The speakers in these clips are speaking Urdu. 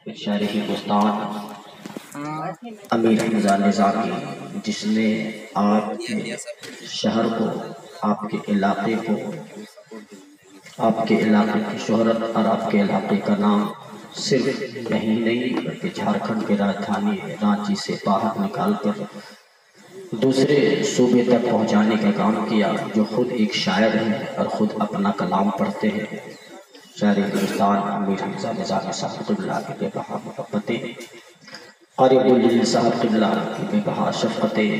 شاعر ہندوستان امیر حمزہ نظامی، جس نے آپ کے شہر کو، آپ کے علاقے کو، آپ کے علاقے کی شہرت اور آپ کے علاقے کا نام صرف کہیں نہیں بلکہ جھارکھنڈ کے راجدھانی رانچی سے باہر نکال کر دوسرے صوبے تک پہنچانے کا کام کیا، جو خود ایک شاعر ہے اور خود اپنا کلام پڑھتے ہیں۔ شاعر ہندوستان امیر حمزہ نظامی صاحب قبلہ کی بے بہا محبتیں، قاری عبدالجلیل صاحب قبلہ کی بے بہا شفقتیں،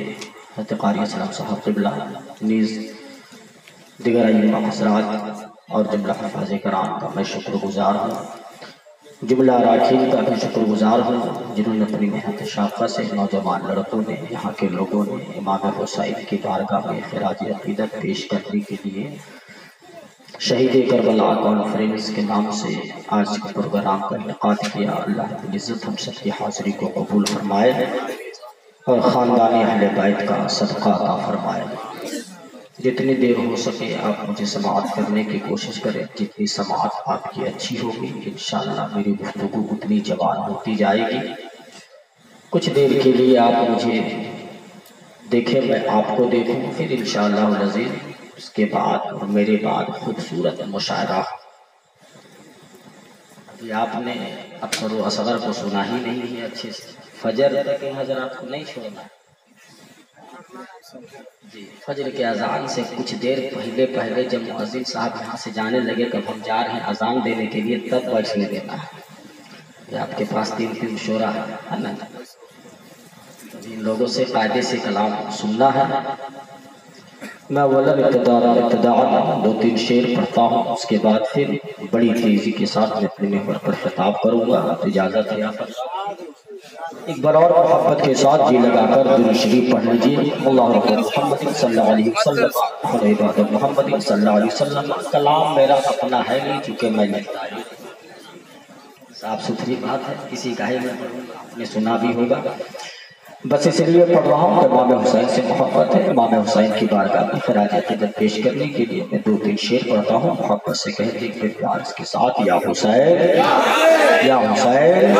حضرت قاری اسلام صاحب قبلہ نیز دیگر ائمہ حضرات اور جملہ حفاظ کرام کا میں شکر گزار ہوں، جملہ اراکین کا بھی شکر گزار ہوں، جنہوں نے اپنی محنت شاقہ سے نوجوان لڑکوں نے، یہاں کے لوگوں نے امام حسین کی بارگاہ میں خراج عقیدت پیش کرنے کے لیے شہید کربلا کانفرنس کے نام سے آج کے پروگرام کا انعقاد کیا۔ اللہ رب العزت ہم سب کی حاضری کو قبول فرمائے اور خاندان اہل بیت کا صدقہ عطا فرمائے۔ جتنی دیر ہو سکے آپ مجھے سماعت کرنے کی کوشش کریں، جتنی سماعت آپ کی اچھی ہوگی انشاءاللہ میری گفتگو اتنی جوان ہوتی جائے گی۔ کچھ دیر کے لیے آپ مجھے دیکھیں، میں آپ کو دیکھوں، پھر انشاءاللہ العزیز اس کے بعد اور میرے بعد خوبصورت مشاعرہ۔ ابھی آپ نے اکثر و اصغر کو سنا ہی نہیں ہے اچھے سے، فجر تک حضرات کو نہیں چھوڑنا جی۔ فجر کے اذان سے کچھ دیر پہلے جب مؤذن صاحب یہاں سے جانے لگے کہ ہم جا رہے ہیں اذان دینے کے لیے، تب بیٹھنے دینا ہے۔ یہ آپ کے پاس تین شورا ہے نا، ان لوگوں سے قاعدے سے کلام سننا ہے۔ میں اولن ابتداء دو تین شعر پڑھتا ہوں، اس کے بعد پھر بڑی تیزی کے ساتھ میں اپنے محور پر خطاب کروں گا۔ اجازت ہے آپ ایک بار اور محبت کے ساتھ جی لگا کر درود شریف پڑھ لیجیے۔ اللہ رب محمد صلی اللہ علیہ وسلم، خدا محمد صلی اللہ علیہ وسلم۔ کلام میرا اپنا ہے نہیں، چونکہ میں لکھتا ہوں، صاف ستھری بات ہے، کسی کا ہے میں پڑھوں گا، آپ نے سنا بھی ہوگا، بس اس لیے پڑھ رہا ہوں کہ امام حسین سے محبت ہے۔ امام حسین کی بارگاہ میں خراج عقیدت پیش کرنے کے لیے میں دو تین شعر پڑھتا ہوں، محبت سے کہتے ہیں پھر پیار کے ساتھ یا حسین یا حسین۔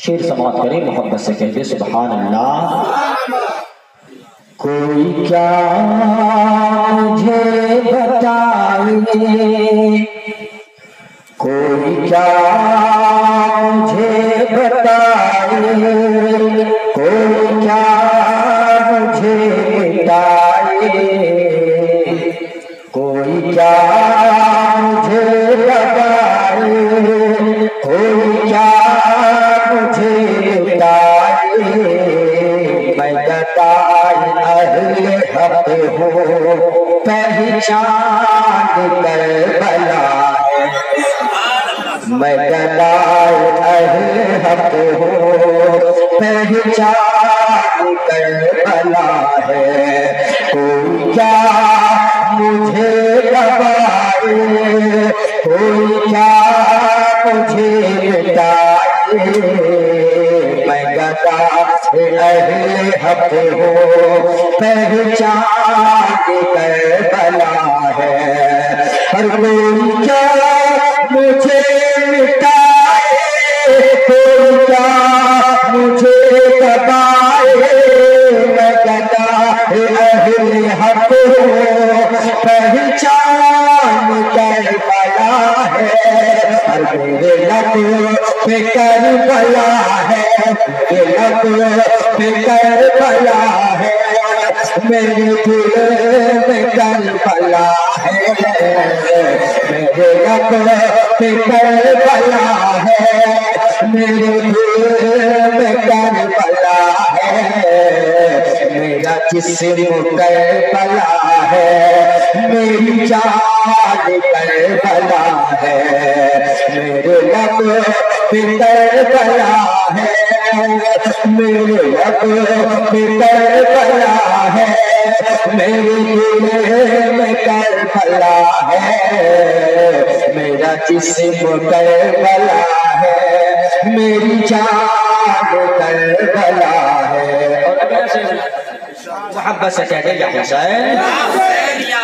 شعر سماعت کریں، محبت سے کہتے سبحان اللہ۔ کوئی کیا مجھے بتائے، کوئی کیا مجھے بتائے، کوئی کیا مجھے بتائے، کوئی کیا مجھے بتائے، کوئی کیا مجھے بتائے، میں گدائی اہل حق ہوں، پہچان کربلا ہے، میں گدائی اہل حق ہوں، پہچان کربلا ہے، کوئی کیا مجھے دبائے، کوئی کیا مجھے بتائے، میں گدائی اہل حق ہوں، پہچان کربلا ہے، ہر کوئی کیا مجھے مٹائے، کوئی کیا مجھے دبائے، میں گدائی اہل حق ہوں، پہچان کربلا ہے، ہر میرے لب پہ کربلا ہے، میرے لب پہ کربلا ہے، میرے دل میں کربلا ہے، میرے لب پہ کربلا ہے، میرے دل میں کربلا ہے، میرا جسم کربلا ہے، میری جان کربلا ہے، میرے لب پہ کربلا ہے، میرے لب پہ کربلا ہے، میرے دل میں کربلا ہے، میرا جسم کربلا ہے، میری جان کربلا ہے۔ محبت سے کہتے یا حسین،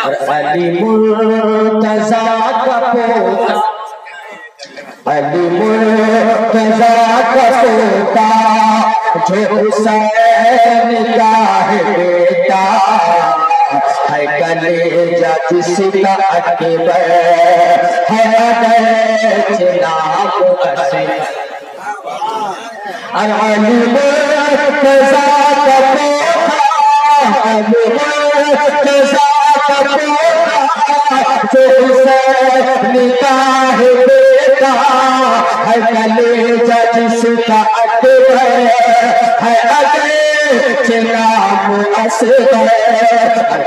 اور علی مرتضیٰ کا پوتا علی مرتضیٰ کا پوتا جو حسین کا ہے بیٹا ہے کلیجہ جس کا اکبر ہے جناب اصغر علی مرتضیٰ کا پوتا علی مرتضیٰ کا پوتا جو حسین کا ہے بیٹا ہے کلیجہ جس کا اکبر ہے جناب اصغر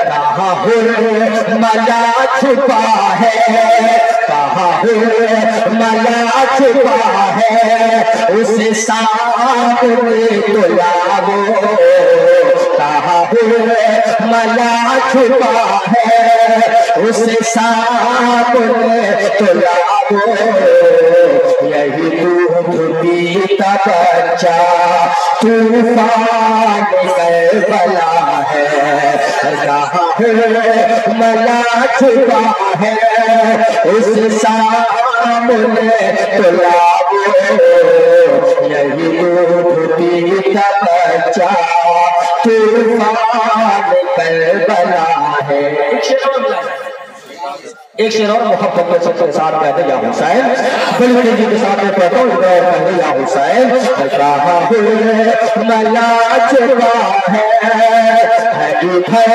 کہاں حرملہ چھپا ہے کہاں حرملہ چھپا ہے اسے سامنے تو لاؤ کہاں حرملہ چھپا ہے اسے سامنے تو لاؤ یہی دودھ پیتا بچہ طوفان کربلا ہے کہاں حرملہ چھپا ہے اس سامنے تو لاؤ یہی دودھ پیتا بچہ طوفان کربلا ہے ایک شعر اور محبت میں سب کے ساتھ کہتے یا حسین بڑی بڑی جی کے ساتھ میں کہتا ہوں کہتے یا حسین کہاں حرملہ چھپا ہے ادھر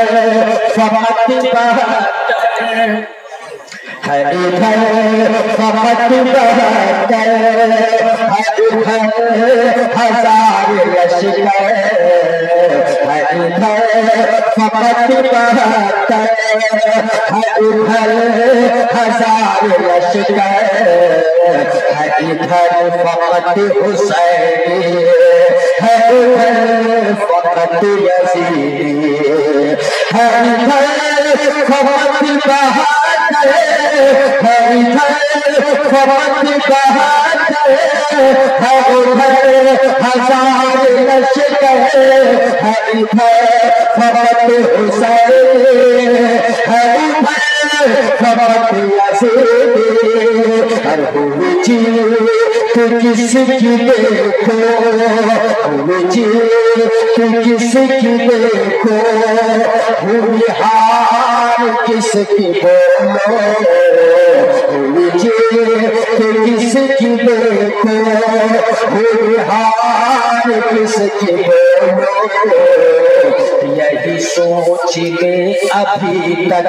فقط بہتر ہے ادھر فقط بہتر ہے ادھر ہزار لشکر ہے ادھر فقط بہتر ہے ادھر ہزار لشکر ہے ادھر فقط حسین ہے ادھر فقط یزیدی ہے ادھر فقط بہتر ہے ادھر فقط بہتر ہے ادھر ہزار لشکر ہے ادھر فقط حسین ہے ادھر فقط یزیدی ہر ہوئی چیز تو کس کی دیکھو ہوئی چیز تو کس کی دیکھو ہوئی ہار کس کی بولو ہوئی چیز تو کس کی دیکھو ہوئی ہار کس کی بولو یہی سوچ میں ابھی تک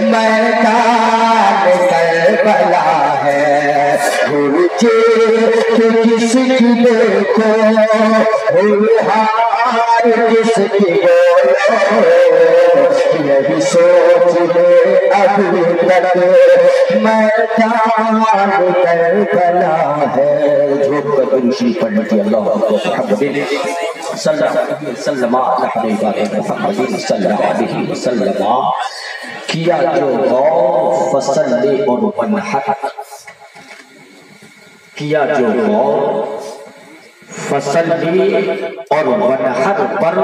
میدان کربلا ہے ہوئی چیز تو کس کی دیکھو ہوئی ہار کس کی بولو یہی سوچ میں ابھی تک میدان کربلا ہے جھوک کر درشی پڑھنے کی اللہ محمد صلی اللہ علیہ وسلم صلی اللہ علیہ وسلم کیا جو غور فصلی اور ونحر کیا جو غور فصلی اور ونحر پر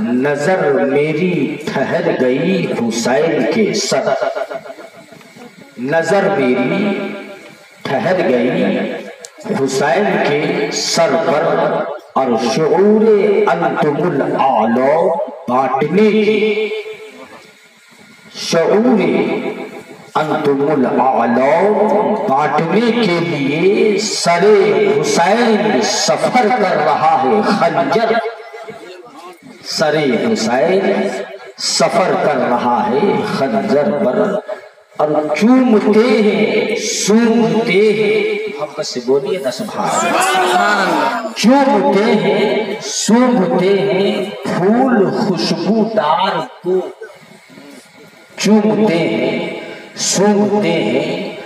نظر میری ٹھہر گئی حسین کے سر نظر میری ٹھہر گئی حسین کے سر پر اور شعور انتم الاعلی بانٹنے کی شعور انتم الاعلی بانٹنے کے لیے سر حسین سفر کر رہا ہے خنجر سر حسین سفر کر رہا ہے خنجر پر اور چومتے ہیں سونگتے ہیں محبت سے بولیے نا سبحان اللہ چومتے ہیں سونگتے ہیں پھول خوشبودار کو چومتے ہیں سونگتے ہیں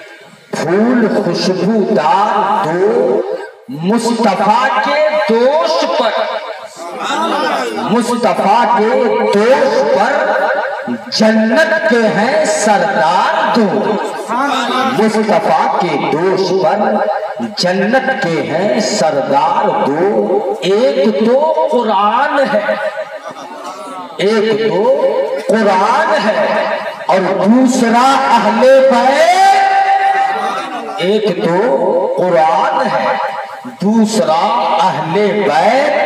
پھول خوشبودار دو مصطفیٰ کے دوش پر مصطفیٰ کے دوش پر جنت کے ہیں سردار دو مصطفیٰ کے دوش پر جنت کے ہیں سردار دو ایک تو قرآن ہے ایک تو قرآن ہے اور دوسرا اہل بیت ایک تو قرآن ہے، دوسرا اہل بیت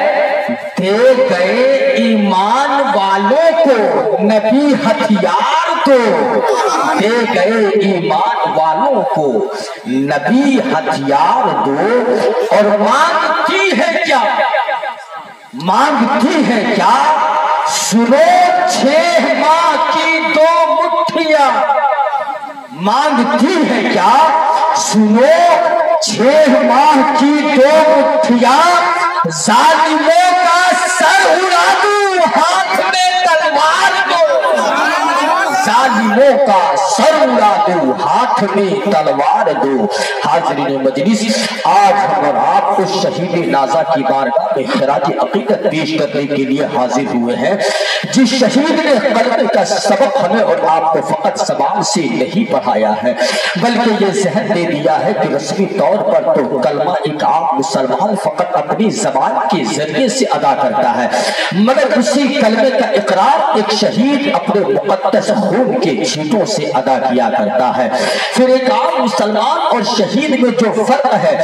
دے گئے ایمان والوں کو، نبی ہتھیار تو دے گئے ایمان والوں کو، نبی ہتھیار دو، اور مانگتی ہے کیا؟ مانگتی ہے کیا؟ سنو 6 ماہ کی 2 مٹھیاں، مانگتی ہے کیا؟ سنو 6 ماہ کی 2 مٹھیاں، ظالموں کا سر اڑا دوں ہاتھ میں تلوار دو، ظالموں کا سر اڑا دو ہاتھ میں تلوار دو۔ حاضرین مجلس، آج ہم اور آپ کو شہید نازا کی بارگاہ میں خراج عقیدت پیش کرنے کے لیے حاضر ہوئے ہیں، جس شہید نے کلمے کا سبق ہمیں اور آپ کو فقط زبان سے نہیں پڑھایا ہے، بلکہ یہ ذہن دے دیا ہے کہ رسمی طور پر تو کلمہ ایک عام مسلمان فقط اپنی زبان کے ذریعے سے ادا کرتا ہے، مگر اسی کلمے کا اقرار ایک شہید اپنے مقدس خون کے چھینٹوں سے ادا کیا کرتا ہے۔ پھر ایک عام مسلمان اور شہید میں جو فرق ہے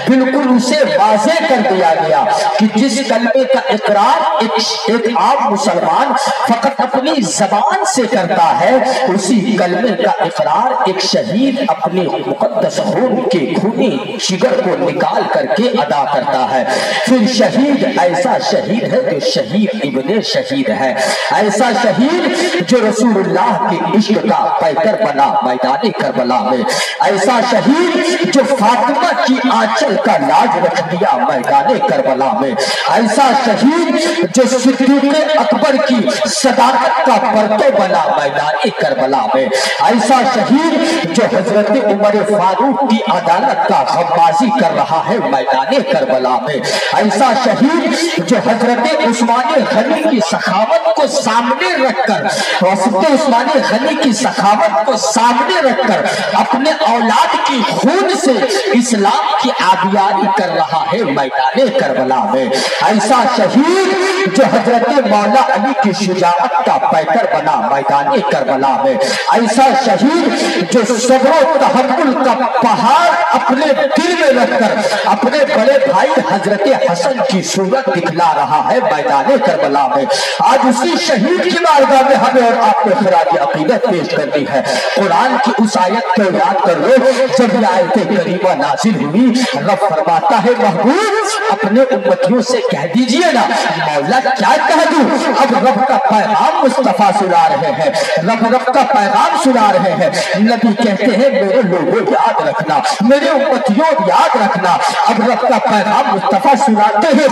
بالکل اسے واضح کر دیا گیا کہ جس کلمے کا اقرار ایک عام مسلمان فقط اپنی زبان سے کرتا ہے، اسی کلمے کا اقرار ایک شہید اپنے مقدس خون کے خونی جگر کو نکال کر کے ادا کرتا ہے۔ پھر شہید ایسا شہید ہے جو شہید ابن شہید ہے، ایسا شہید جو رسول اللہ کے عشق کا پیکر بنا میدان کربلا میں، ایسا شہید جو فاطمہ کی آنچل کا لاج رکھ دیا میدان کربلا میں، ایسا شہید جو صدیق اکبر کی صداقت کا پرتو بنا میدان کربلا میں، ایسا شہید جو حضرت عمر فاروق کی عدالت کا غمازی کر رہا ہے میدان کربلا میں، ایسا شہید جو حضرت عثمان غنی کی سخاوت کو سامنے رکھ کر، حضرت عثمان غنی کی سخاوت کو سامنے رکھ کر اپنے اولاد کی خون سے اسلام کی آبیاری کر رہا ہے میدان کربلا میں، ایسا شہید جو حضرت مولا علی کی شجاعت کا پیکر بنا میدان کربلا میں، ایسا شہید جو صبر و تحمل کا پہاڑ اپنے دل میں رکھ کر اپنے بڑے بھائی حضرت حسن کی صورت دکھلا رہا ہے میدان کربلا میں۔ آج اسی شہید کی بارگاہ میں ہمیں اور آپ کو خراج عقیدت پیش کرنی ہے۔ قرآن کی اس آیت کو یاد کر لو، جب یہ آیت کریمہ نازل ہوئی، رب فرماتا ہے محبوب اپنے امتیوں سے کہہ دیجئے نا، مولا کیا کہہ دوں، اب رب کا پیغام مصطفیٰ سنا رہے ہیں، رب کا پیغام سنا رہے ہیں۔ نبی کہتے ہیں میرے لوگوں یاد رکھنا، میرے امتیوں یاد رکھنا، اب رب کا پیغام مصطفیٰ سناتے ہیں،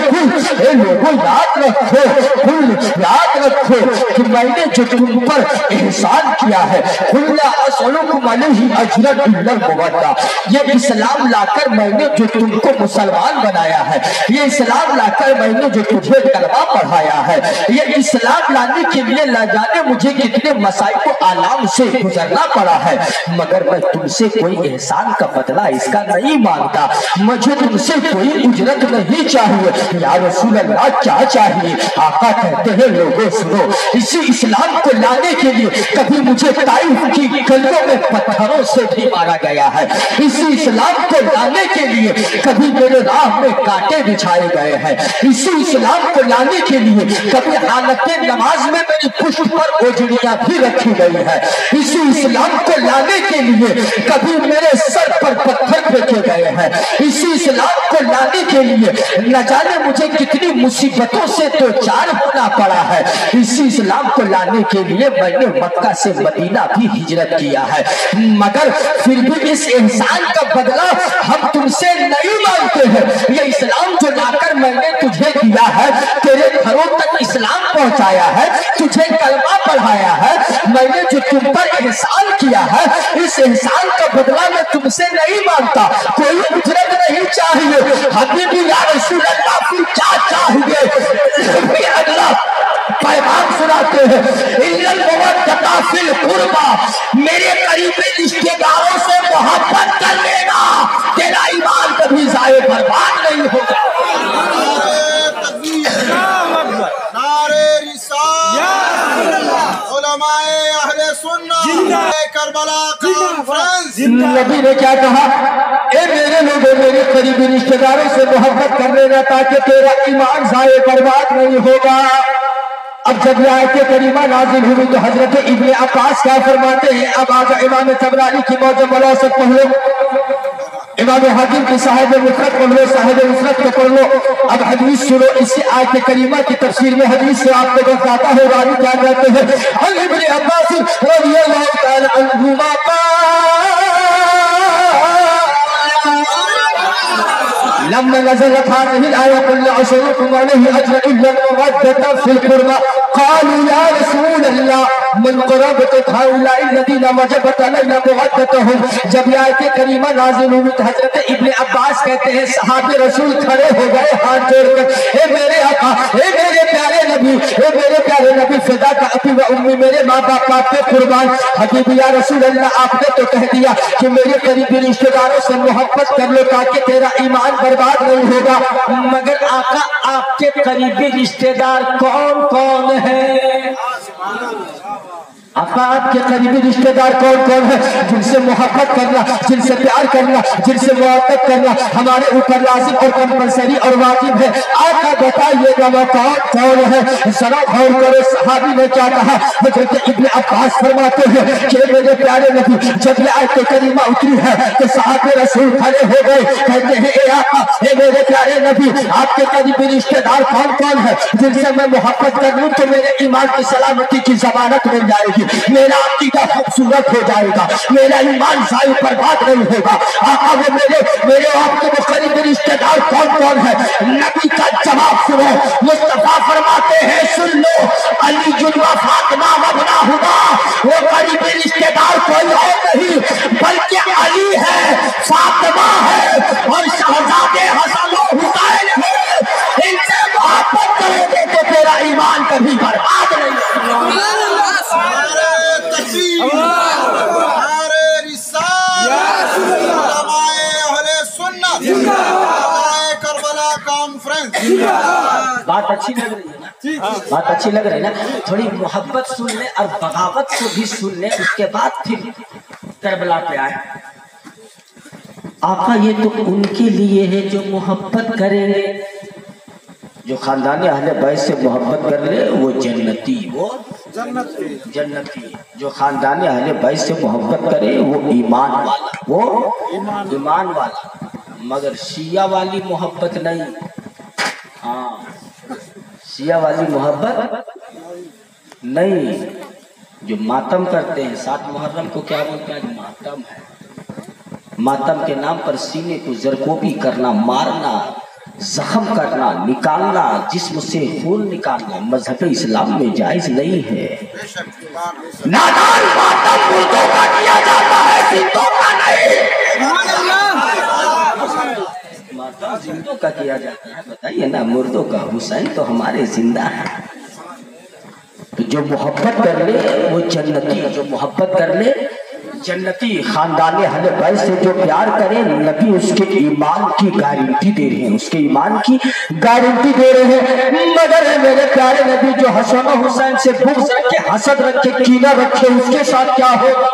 اے لوگوں یاد رکھو، یاد رکھو کہ میں نے جو تم پر احسان کیا ہے، قُلْ لَا أَسْأَلُكُمْ عَلَيْهِ أَجْرًا إِلَّا الْمَوَدَّةَ، یہ اسلام لا کر میں نے جو تم کو مسلمان بنایا ہے، یہ اسلام لا کر میں نے جو تجھے کلمہ پڑھایا ہے، یہ اسلام لانے کے لیے نہ جانے مجھے کتنے مسائل کو آلام سے گزرنا پڑا ہے، مگر میں تم سے کوئی احسان کا بدلہ اس کا نہیں مانگتا، مجھے تم سے کوئی اجرت نہیں چاہیے۔ یا رسول اللہ کیا چاہیے؟ آقا کہتے ہیں لوگوں سنو، اسی اسلام کو لانے کے لیے کبھی مجھے طائف کی گلیوں میں پتھروں سے بھی مارا گیا ہے، اسی اسلام کو لانے کے لیے کبھی میرے راہ میں کانٹے بچھائے گئے ہیں، اسی اسلام کو لانے کے لیے کبھی حالت نماز میں میری پشت پر اوجڑیاں بھی رکھی گئی ہے، اسی اسلام کو لانے کے لیے کبھی میرے سر پر پتھر پھینکے گئے ہیں، اسی اسلام کو لانے کے لیے نہ جانے مجھے کتنی مصیبتوں سے دو چار ہونا پڑا ہے، اسی اسلام کو لانے کے لیے میں نے مکہ سے مدینہ بھی ہجرت کیا ہے، مگر پھر بھی اس احسان کا بدلہ ہم تم سے نہیں مانگتے ہیں۔ یہ اسلام جو لا کر میں نے تجھے دیا ہے، تیرے گھروں تک اسلام پہنچایا ہے، تجھے کلمہ پڑھایا ہے، میں نے جو تم پر احسان کیا ہے، اس احسان کا بدلہ میں تم سے نہیں مانگتا، کوئی اجرت نہیں چاہیے۔ حبیبی یا رسول اللہ پھر کیا چاہیے؟ اگلا پیغام سناتے ہیں، اِلَّا الْمَوَدَّةَ فِي الْقُرْبَى، میرے قریبی رشتے داروں سے محبت کر لینا، تیرا ایمان کبھی ضائع برباد نہیں ہوگا۔ نعرے رسالت، علماء اہل سنت، کربلا کانفرنس۔ نبی نے کیا کہا؟ اے میرے لوگوں میرے قریبی رشتہ داروں سے محبت کر لینا تاکہ تیرا ایمان ضائع برباد نہیں ہوگا۔ اب جب یہ آیت کریمہ نازل ہوئی تو حضرت ابن عباس کیا فرماتے ہیں؟ اب آج امام طبرانی کی معجم الاوسط پڑھ لو، امام حاکم کی صاحب مفرد پڑھ لو، صاحب مفرد کو پڑھ لو۔ اب حدیث سنو، اسی آیت کریمہ کی تفسیر میں حدیث سے آپ کو بتاتا ہے راوی کیا کہتے ہیں؟ عن ابن عباس رضی اللہ تعالی عنہما لما نزلت هذه الآية قل لا أسألكم عليه أجرا إلا المودة في القربى قالوا يا رسول الله من قرابة هؤلاء الذين وجبت علينا مودتهم۔ جب یہ آیت کریمہ نازل ہوئی تو حضرت ابن عباس کہتے ہیں صحابہ رسول کھڑے ہو گئے ہاتھ جوڑ کر، اے میرے آقا، اے میرے پیارے نبی، اے میرے پیارے نبی، فدا کا ابی و امی، میرے ماں باپ آپ پہ قربان۔ حبیب یا رسول اللہ، آپ نے تو کہہ دیا کہ میرے قریبی رشتہ داروں سے محبت کر لو تاکہ تیرا ایمان برباد نہیں ہوگا، مگر آقا آپ کے قریبی رشتہ دار کون کون ہیں؟ آقا آپ کے قریبی رشتہ دار کون کون ہیں جن سے محبت کرنا، جن سے پیار کرنا، جن سے محبت کرنا ہمارے اوپر لازم اور کمپلسری اور واجب ہے؟ آقا بتائیے گا وہ کون کون ہے؟ ذرا غور کرو صحابی نے کیا کہا۔ حضرت ابن عباس فرماتے ہیں کہ میرے پیارے نبی، جب یہ آیت کریمہ اتری ہے تو صحابہ رسول کھڑے ہو گئے، کہتے ہیں اے آقا، اے میرے پیارے نبی، آپ کے قریبی رشتہ دار کون کون ہے جن سے میں محبت کر لوں تو میرے ایمان کی سلامتی کی ضمانت مل جائے گی، میرا عقیدہ خوبصورت ہو جائے گا، میرا ایمان ضائع برباد نہیں ہوگا۔ آقا وہ میرے آپ کے قریبی رشتہ دار کون کون ہے؟ نبی کا جواب سنو، مصطفیٰ فرماتے ہیں سن لو، علی و فاطمہ وابناہما، وہ قریبی رشتہ دار کوئی اور نہیں بلکہ علی ہے، فاطمہ ہے اور شہزادے حسن و حسین ہے۔ ان سے محبت کرو گے تو تیرا ایمان کبھی برباد نہیں ہوگا۔ بات اچھی لگ رہی ہے نا؟ بات اچھی لگ رہی ہے نا؟ تھوڑی محبت سن لیں اور بغاوت کو بھی سن لیں، اس کے بعد پھر کربلا پہ آئے۔ آقا یہ تو ان کے لیے ہے جو محبت کریں گے، جو خاندان اہل بیت سے محبت کر لے وہ جنتی، وہ جنتی، جو خاندان اہل بیت سے محبت کرے وہ ایمان والا، وہ ایمان والا، مگر شیعہ والی محبت نہیں۔ ہاں شیعہ والی محبت نہیں، جو ماتم کرتے ہیں 7 محرم کو کیا بولتے ہیں؟ ماتم ہے، ماتم کے نام پر سینے کو زرکوبی کرنا، مارنا، زخم کرنا، نکالنا، جسم سے خون نکالنا مذہب اسلام میں جائز نہیں ہے۔ نادان ماتم مردوں کا کیا جاتا ہے، زندوں کا نہیں۔ ماتم زندوں کا کیا جاتا ہے، بتائیے نا، مردوں کا۔ حسین تو ہمارے زندہ ہے۔ تو جو محبت کر لے وہ جنتی، جو محبت کر لے جنتی۔ خاندان اہل بیت سے جو پیار کرے نبی اس کے ایمان کی گارنٹی دے رہے ہیں، اس کے ایمان کی گارنٹی دے رہے ہیں۔ مگر میرے پیارے نبی جو حسن و حسین سے بغض رکھے، حسد رکھے، کینہ رکھے، اس کے ساتھ کیا ہوگا؟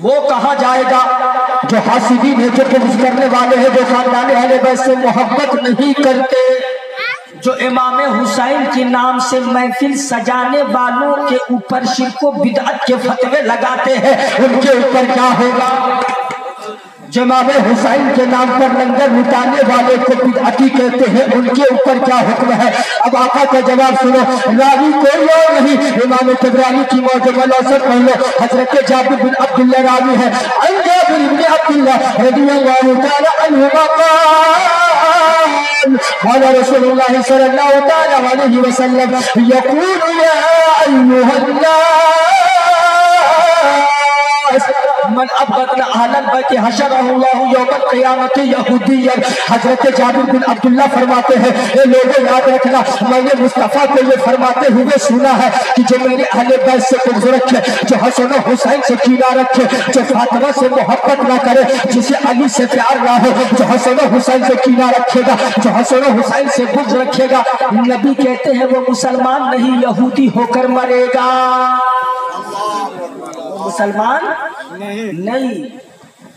وہ کہا جائے گا جو حاسدین ہیں، جو بغض کرنے والے ہیں، جو خاندان اہل بیت سے محبت نہیں کرتے، جو امام حسین کے نام سے محفل سجانے والوں کے اوپر شرک و بدعت کے فتوے لگاتے ہیں، ان کے اوپر کیا ہوگا؟ جو امام حسین کے نام پر لنگر لٹانے والے کو بدعتی کہتے ہیں، ان کے اوپر کیا حکم ہے؟ اب آقا کا جواب سنو، راوی کوئی اور نہیں، امام طبرانی کی معجم الاوسط پڑھ لو، حضرت جابر بن عبداللہ راوی ہے۔ عن جابر بن عبداللہ رضی اللہ تعالی عنہما قال رسول اللہ صلی اللہ تعالی علیہ وسلم یقول یا ایھا الناس من ابغض اہل البیت حشرہ اللہ یوم القیامۃ یہودیا۔ حضرت جابر بن عبداللہ فرماتے ہیں اے لوگوں یاد رکھنا، میں نے مصطفیٰ کو یہ فرماتے ہوئے سنا ہے کہ جو میرے اہل بیت سے بغض رکھے، جو حسن و حسین سے کینہ رکھے، جو فاطمہ سے محبت نہ کرے، جسے علی سے پیار نہ ہو، جو حسن و حسین سے کینہ رکھے گا، جو حسن و حسین سے بغض رکھے گا، نبی کہتے ہیں وہ مسلمان نہیں یہودی ہو کر مرے گا۔ مسلمان نہیں۔